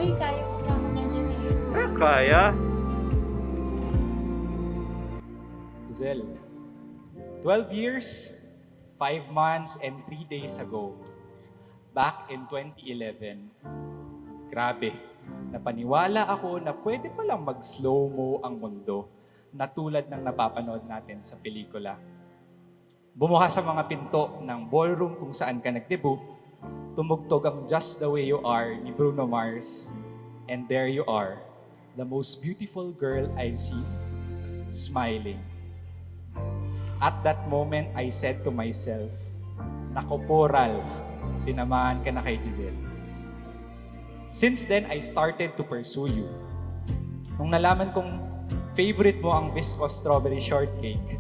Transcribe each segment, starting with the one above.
Uy, kaya mo ba ganyan eh? Kaya. Giselle, 12 years, 5 months, and 3 days ago, back in 2011, grabe, napaniwala ako na pwede palang mag-slow-mo ang mundo na tulad ng napapanood natin sa pelikula. Bumukas sa mga pinto ng ballroom kung saan ka nag-debut, tumugtog ang Just the Way You Are ni Bruno Mars, and there you are, the most beautiful girl I've seen, smiling. At that moment, I said to myself, "Nako po, Ralph, tinamaan ka na kay Giselle." Since then, I started to pursue you. Nung nalaman kong favorite mo ang viscous strawberry shortcake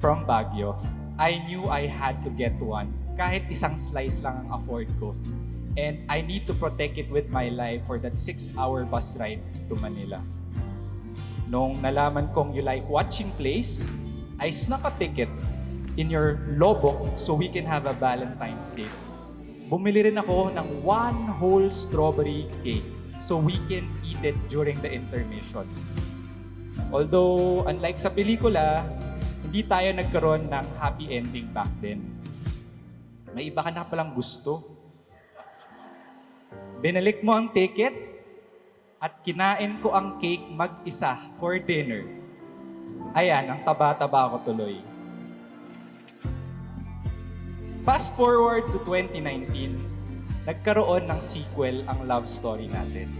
from Baguio, I knew I had to get one. Kahit isang slice lang ang afford ko. And I need to protect it with my life for that 6-hour bus ride to Manila. Nung nalaman kong you like watching plays, I snuck a ticket in your Lobok so we can have a Valentine's date. Bumili rin ako ng 1 whole strawberry cake so we can eat it during the intermission. Although, unlike sa pelikula, hindi tayo nagkaroon ng happy ending back then. May iba ka na palang gusto. Binalik mo ang ticket at kinain ko ang cake mag-isa for dinner. Ayan, ang taba-taba ko tuloy. Fast forward to 2019, nagkaroon ng sequel ang love story natin.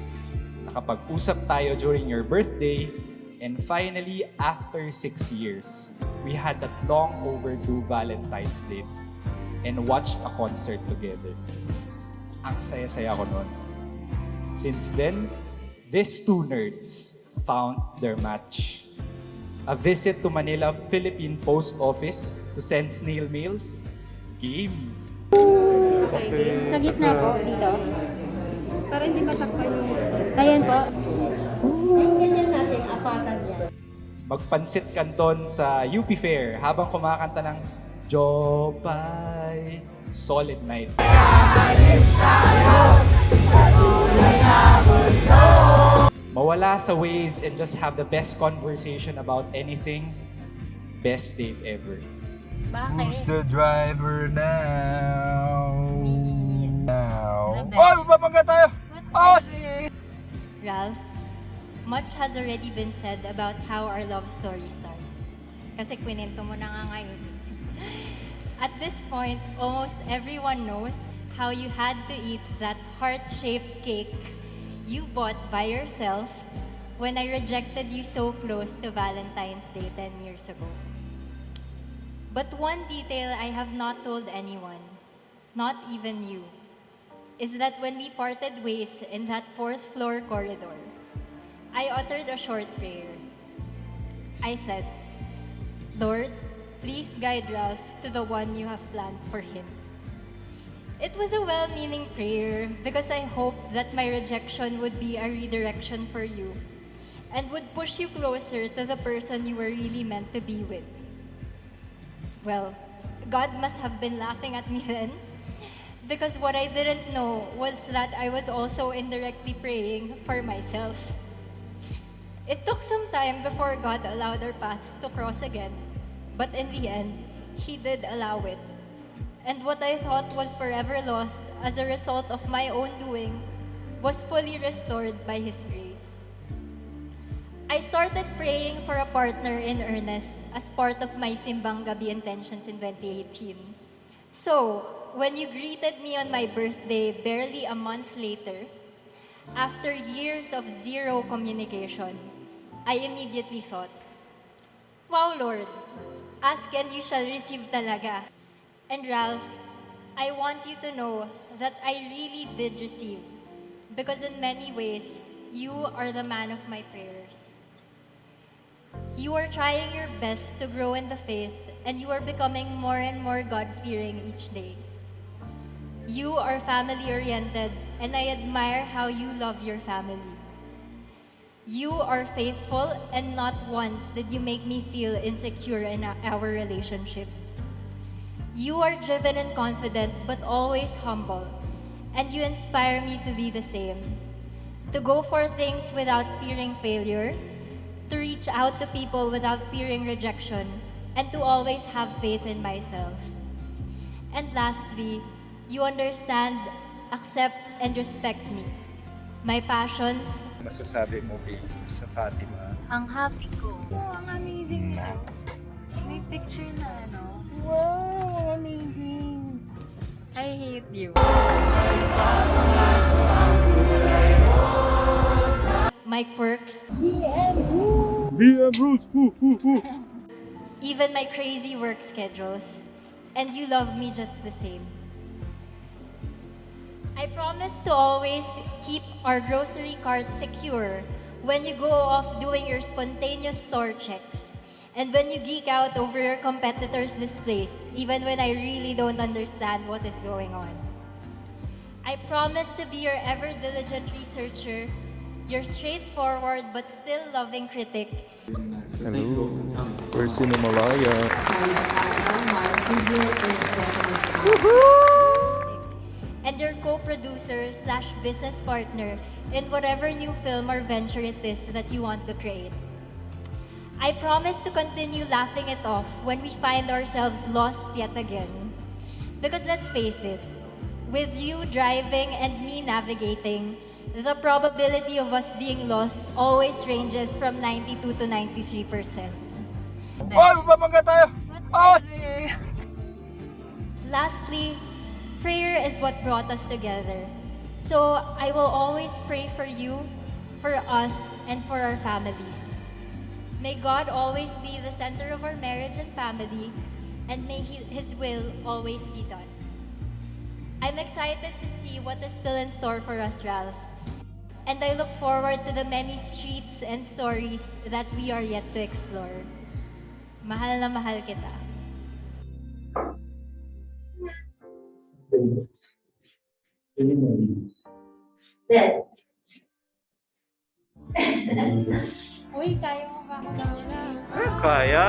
Nakapag-usap tayo during your birthday, and finally, after 6 years, we had that long overdue Valentine's date and watched a concert together. Ang saya-saya ko nun. Since then, these two nerds found their match. A visit to Manila Philippine Post Office to send snail mails. Game. Okay. Sa gitna po, dito. Para hindi matakpan yung... Ayan po. Yung ganyan natin, apatan niya. Magpansit kanton sa UP Fair habang kumakanta ng Jopay. Solid night. Mawala sa Waze and just have the best conversation about anything. Best date ever. Who's Bakit? the driver now? Now. The best. Oh, babangga tayo! Oh! Ralph, much has already been said about how our love story started. Kasi kwento mo na nga ngayon. At this point, almost everyone knows how you had to eat that heart-shaped cake you bought by yourself when I rejected you so close to Valentine's Day 10 years ago. But one detail I have not told anyone, not even you, is that when we parted ways in that 4th floor corridor, I uttered a short prayer. I said, "Lord, please guide Ralph to the one you have planned for him." It was a well-meaning prayer because I hoped that my rejection would be a redirection for you and would push you closer to the person you were really meant to be with. Well, God must have been laughing at me then, because what I didn't know was that I was also indirectly praying for myself. It took some time before God allowed our paths to cross again, but in the end, He did allow it. And what I thought was forever lost as a result of my own doing was fully restored by His grace. I started praying for a partner in earnest as part of my Simbang Gabi intentions in 2018. So, when you greeted me on my birthday barely a month later, after years of zero communication, I immediately thought, "Wow, Lord, ask and you shall receive talaga." And Ralph, I want you to know that I really did receive, because in many ways, you are the man of my prayers. You are trying your best to grow in the faith, and you are becoming more and more God-fearing each day. You are family-oriented, and I admire how you love your family. You are faithful, and not once did you make me feel insecure in our relationship. You are driven and confident, but always humble, and you inspire me to be the same. to go for things without fearing failure, to reach out to people without fearing rejection, and to always have faith in myself. And lastly, you understand, accept, and respect me. My passions, Masasabi mo, babe, sa Fatima. ang happy ko. Oh, ang amazing nito. May picture na ano. Wow, amazing. I hate you. My quirks, BM rules. even my crazy work schedules, and you love me just the same. I promise to always keep our grocery cart secure when you go off doing your spontaneous store checks, and when you geek out over your competitors' displays, even when I really don't understand what is going on. I promise to be your ever diligent researcher, your straightforward but still loving critic, Hello, we're Cinemalaya. and your co-producer slash business partner in whatever new film or venture it is that you want to create. I promise to continue laughing it off when we find ourselves lost yet again. Because let's face it, with you driving and me navigating, the probability of us being lost always ranges from 92 to 93%. Oy, babangga tayo. Oy! Lastly, prayer is what brought us together. So I will always pray for you, for us, and for our families. May God always be the center of our marriage and family, and may His will always be done. I'm excited to see what is still in store for us, Ralph. And I look forward to the many streets and stories that we are yet to explore. Mahal na mahal kita. Uy, kaya mo ba ako ganyan? Kaya.